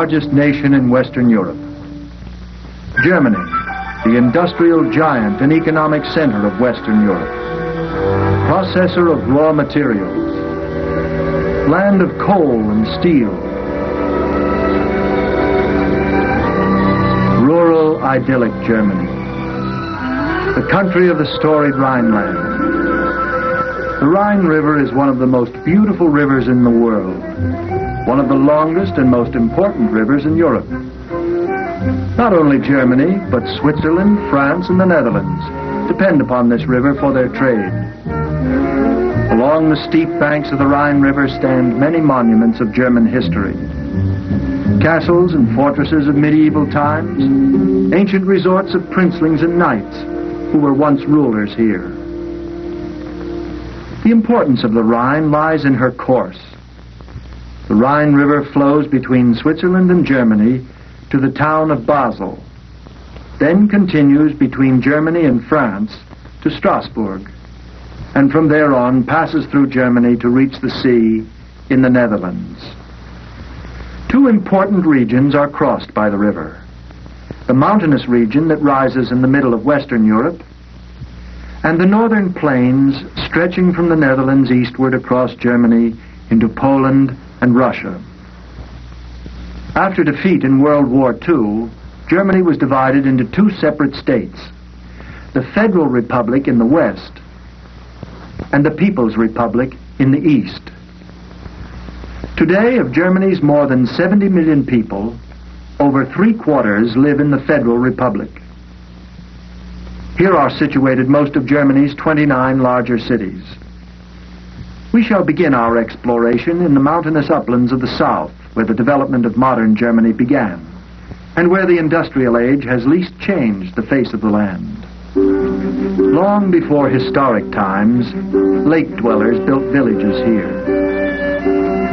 largest nation in Western Europe. Germany, the industrial giant and economic center of Western Europe. Processor of raw materials. Land of coal and steel. Rural, idyllic Germany. The country of the storied Rhineland. The Rhine River is one of the most beautiful rivers in the world. One of the longest and most important rivers in Europe. Not only Germany, but Switzerland, France, and the Netherlands depend upon this river for their trade. Along the steep banks of the Rhine River stand many monuments of German history. Castles and fortresses of medieval times, ancient resorts of princelings and knights who were once rulers here. The importance of the Rhine lies in her course. The Rhine River flows between Switzerland and Germany to the town of Basel, then continues between Germany and France to Strasbourg, and from there on passes through Germany to reach the sea in the Netherlands. Two important regions are crossed by the river. The mountainous region that rises in the middle of Western Europe, and the northern plains stretching from the Netherlands eastward across Germany into Poland and Russia. After defeat in World War II, Germany was divided into two separate states, the Federal Republic in the west and the People's Republic in the east. Today, of Germany's more than 70 million people, over 3/4 live in the Federal Republic. Here are situated most of Germany's 29 larger cities. We shall begin our exploration in the mountainous uplands of the south, where the development of modern Germany began, and where the industrial age has least changed the face of the land. Long before historic times, lake dwellers built villages here.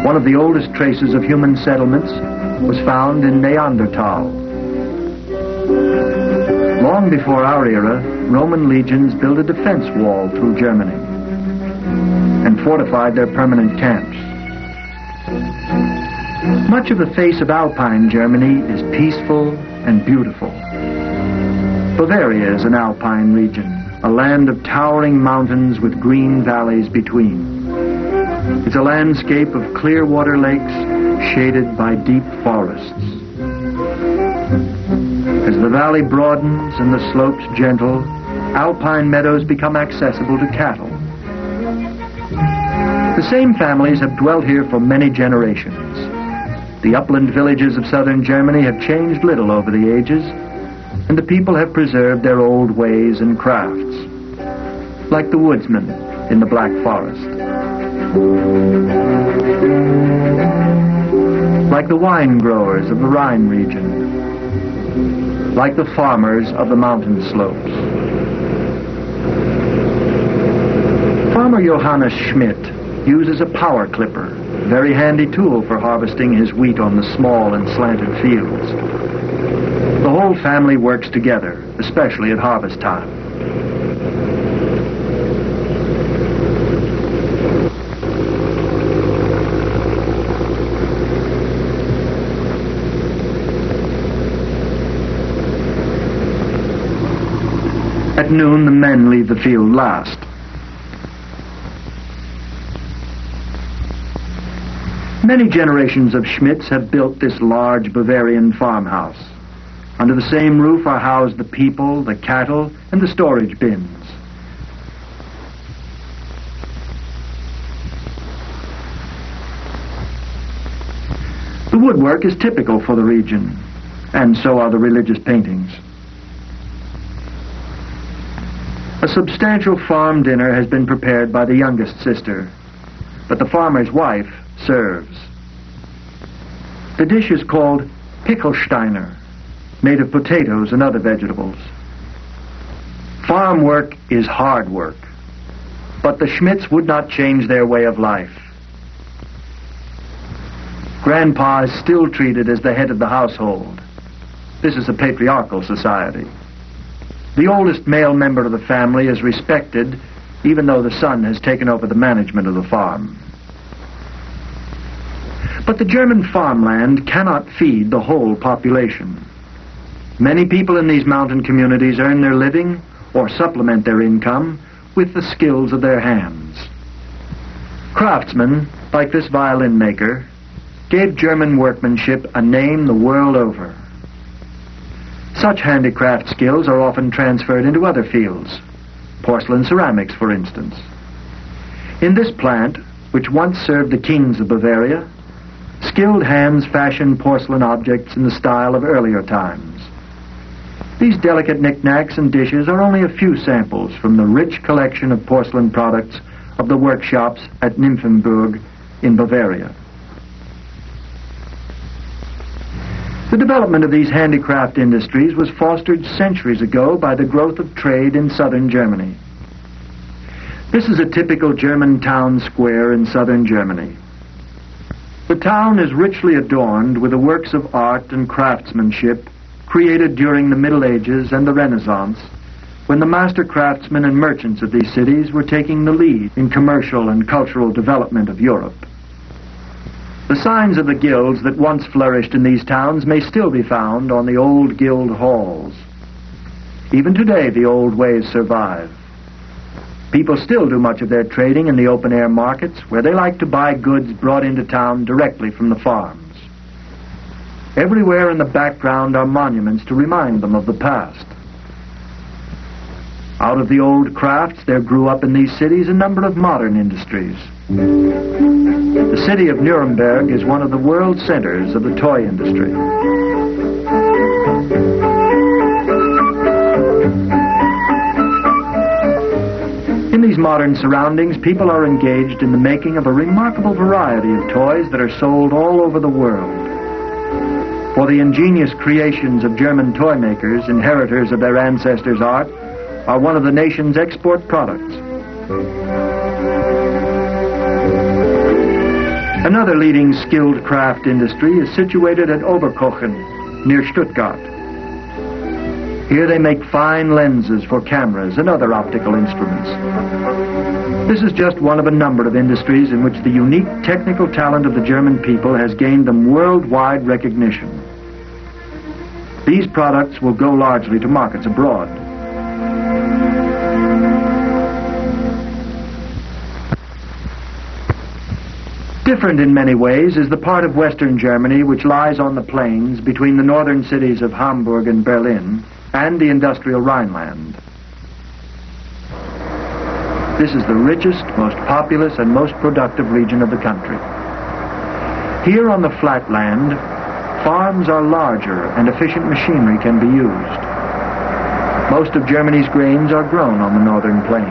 One of the oldest traces of human settlements was found in Neanderthal. Long before our era, Roman legions built a defense wall through Germany and fortified their permanent camps. Much of the face of Alpine Germany is peaceful and beautiful. Bavaria is an alpine region, a land of towering mountains with green valleys between. It's a landscape of clear water lakes shaded by deep forests. As the valley broadens and the slopes gentle, alpine meadows become accessible to cattle. The same families have dwelt here for many generations. The upland villages of southern Germany have changed little over the ages, and the people have preserved their old ways and crafts, like the woodsman in the Black Forest, like the wine growers of the Rhine region, like the farmers of the mountain slopes. Farmer Johannes Schmidt uses a power clipper, a very handy tool for harvesting his wheat on the small and slanted fields. The whole family works together, especially at harvest time. At noon, the men leave the field last. Many generations of Schmidts have built this large Bavarian farmhouse. Under the same roof are housed the people, the cattle, and the storage bins. The woodwork is typical for the region, and so are the religious paintings. A substantial farm dinner has been prepared by the youngest sister, but the farmer's wife serves. The dish is called Pickelsteiner, made of potatoes and other vegetables. Farm work is hard work, but the Schmidts would not change their way of life. Grandpa is still treated as the head of the household. This is a patriarchal society. The oldest male member of the family is respected, even though the son has taken over the management of the farm. But the German farmland cannot feed the whole population. Many people in these mountain communities earn their living or supplement their income with the skills of their hands. Craftsmen, like this violin maker, gave German workmanship a name the world over. Such handicraft skills are often transferred into other fields, porcelain ceramics, for instance. In this plant, which once served the kings of Bavaria, skilled hands fashioned porcelain objects in the style of earlier times. These delicate knickknacks and dishes are only a few samples from the rich collection of porcelain products of the workshops at Nuremberg in Bavaria. The development of these handicraft industries was fostered centuries ago by the growth of trade in southern Germany. This is a typical German town square in southern Germany. The town is richly adorned with the works of art and craftsmanship created during the Middle Ages and the Renaissance, when the master craftsmen and merchants of these cities were taking the lead in commercial and cultural development of Europe. The signs of the guilds that once flourished in these towns may still be found on the old guild halls. Even today, the old ways survive. People still do much of their trading in the open-air markets, where they like to buy goods brought into town directly from the farms. Everywhere in the background are monuments to remind them of the past. Out of the old crafts, there grew up in these cities a number of modern industries. The city of Nuremberg is one of the world centers of the toy industry. In these modern surroundings, people are engaged in the making of a remarkable variety of toys that are sold all over the world. For the ingenious creations of German toy makers, inheritors of their ancestors' art, are one of the nation's export products. Another leading skilled craft industry is situated at Oberkochen, near Stuttgart. Here they make fine lenses for cameras and other optical instruments. This is just one of a number of industries in which the unique technical talent of the German people has gained them worldwide recognition. These products will go largely to markets abroad. Different in many ways is the part of western Germany which lies on the plains between the northern cities of Hamburg and Berlin and the industrial Rhineland. This is the richest, most populous, and most productive region of the country. Here on the flat land, farms are larger and efficient machinery can be used. Most of Germany's grains are grown on the northern plains.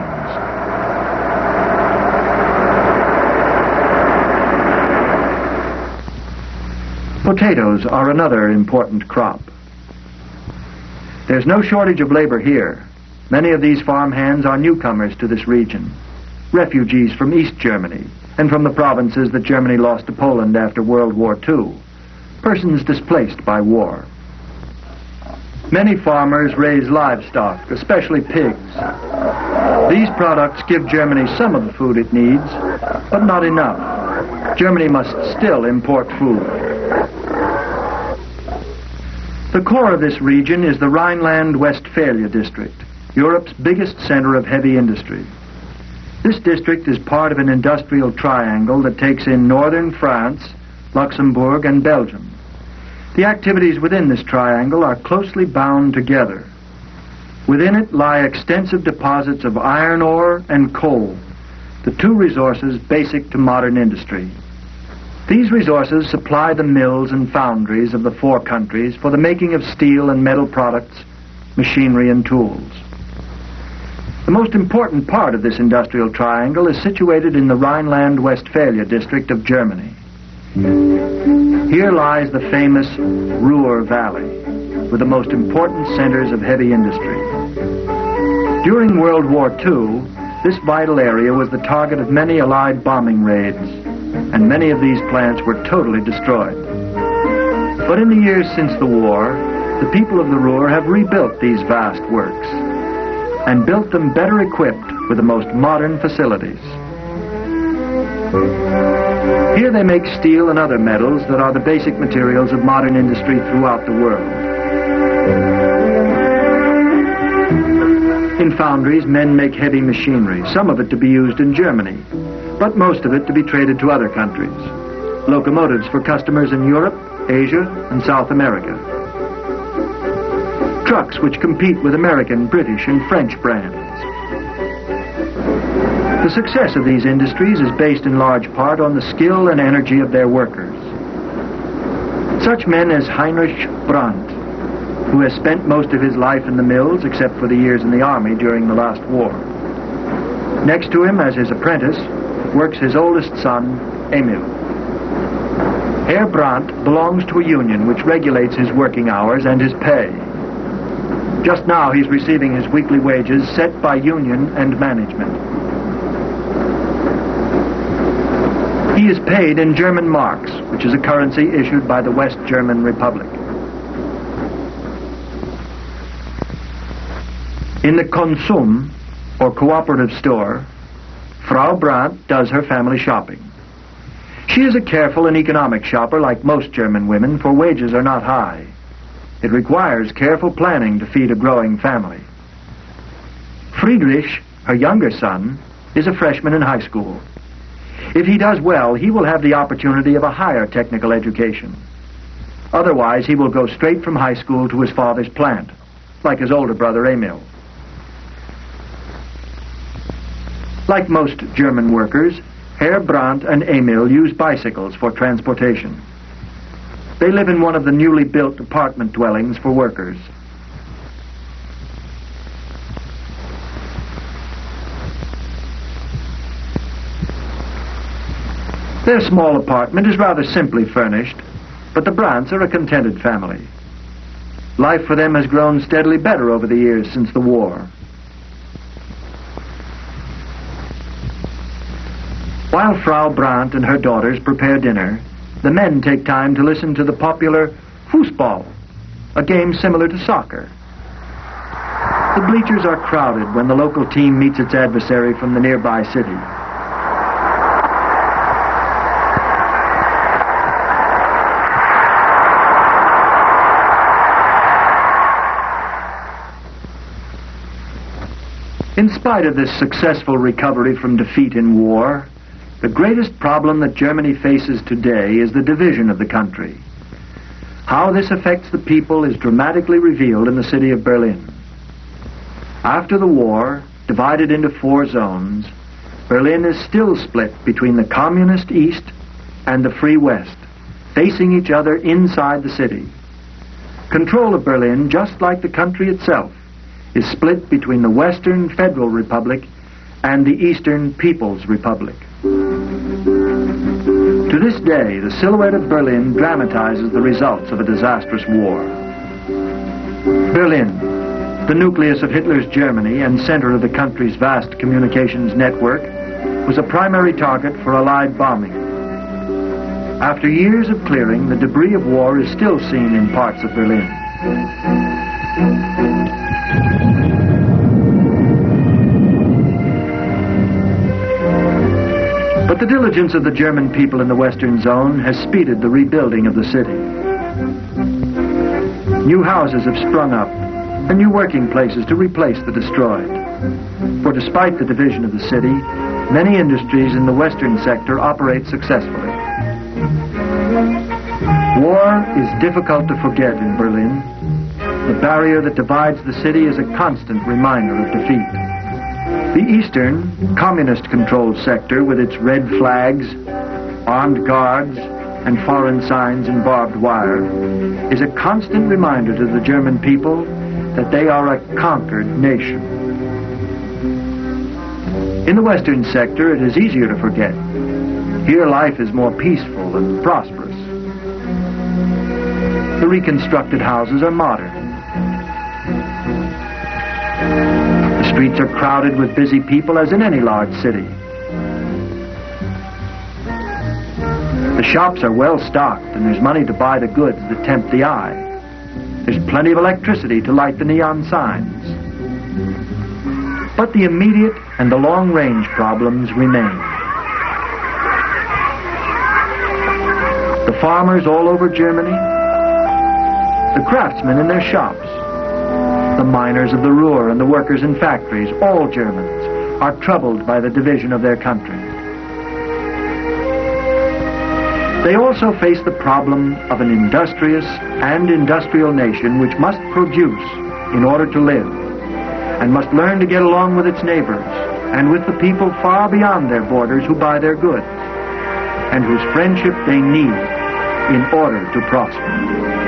Potatoes are another important crop. There's no shortage of labor here. Many of these farmhands are newcomers to this region, refugees from East Germany and from the provinces that Germany lost to Poland after World War II, persons displaced by war. Many farmers raise livestock, especially pigs. These products give Germany some of the food it needs, but not enough. Germany must still import food. The core of this region is the Rhineland-Westphalia district, Europe's biggest center of heavy industry. This district is part of an industrial triangle that takes in northern France, Luxembourg, and Belgium. The activities within this triangle are closely bound together. Within it lie extensive deposits of iron ore and coal, the two resources basic to modern industry. These resources supply the mills and foundries of the four countries for the making of steel and metal products, machinery, and tools. The most important part of this industrial triangle is situated in the Rhineland-Westphalia district of Germany. Here lies the famous Ruer Valley, with the most important centers of heavy industry. During World War II, this vital area was the target of many Allied bombing raids, and many of these plants were totally destroyed. But in the years since the war, the people of the Ruhr have rebuilt these vast works and built them better equipped with the most modern facilities. Here they make steel and other metals that are the basic materials of modern industry throughout the world. In foundries, men make heavy machinery, some of it to be used in Germany, but most of it to be traded to other countries. Locomotives for customers in Europe, Asia, and South America. Trucks which compete with American, British, and French brands. The success of these industries is based in large part on the skill and energy of their workers. Such men as Heinrich Brandt, who has spent most of his life in the mills except for the years in the army during the last war. Next to him, as his apprentice, works his oldest son, Emil. Herr Brandt belongs to a union which regulates his working hours and his pay. Just now he's receiving his weekly wages set by union and management. He is paid in German marks, which is a currency issued by the West German Republic. In the Konsum, or cooperative store, Frau Brandt does her family shopping. She is a careful and economic shopper like most German women, for wages are not high. It requires careful planning to feed a growing family. Friedrich, her younger son, is a freshman in high school. If he does well, he will have the opportunity of a higher technical education. Otherwise, he will go straight from high school to his father's plant, like his older brother Emil. Like most German workers, Herr Brandt and Emil use bicycles for transportation. They live in one of the newly built apartment dwellings for workers. Their small apartment is rather simply furnished, but the Brandts are a contented family. Life for them has grown steadily better over the years since the war. While Frau Brandt and her daughters prepare dinner, the men take time to listen to the popular Fußball, a game similar to soccer. The bleachers are crowded when the local team meets its adversary from the nearby city. In spite of this successful recovery from defeat in war, the greatest problem that Germany faces today is the division of the country. How this affects the people is dramatically revealed in the city of Berlin. After the war, divided into 4 zones, Berlin is still split between the communist East and the free West, facing each other inside the city. Control of Berlin, just like the country itself, is split between the Western Federal Republic and the Eastern People's Republic. To this day, the silhouette of Berlin dramatizes the results of a disastrous war. Berlin, the nucleus of Hitler's Germany and center of the country's vast communications network, was a primary target for Allied bombing. After years of clearing, the debris of war is still seen in parts of Berlin. But the diligence of the German people in the Western Zone has speeded the rebuilding of the city. New houses have sprung up, and new working places to replace the destroyed. For despite the division of the city, many industries in the Western sector operate successfully. War is difficult to forget in Berlin. The barrier that divides the city is a constant reminder of defeat. The eastern, communist-controlled sector, with its red flags, armed guards, and foreign signs and barbed wire, is a constant reminder to the German people that they are a conquered nation. In the western sector, it is easier to forget. Here, life is more peaceful and prosperous. The reconstructed houses are modern. The streets are crowded with busy people as in any large city. The shops are well stocked and there's money to buy the goods that tempt the eye. There's plenty of electricity to light the neon signs. But the immediate and the long-range problems remain. The farmers all over Germany, the craftsmen in their shops, the miners of the Ruhr and the workers in factories, all Germans, are troubled by the division of their country. They also face the problem of an industrious and industrial nation which must produce in order to live, and must learn to get along with its neighbors and with the people far beyond their borders who buy their goods, and whose friendship they need in order to prosper.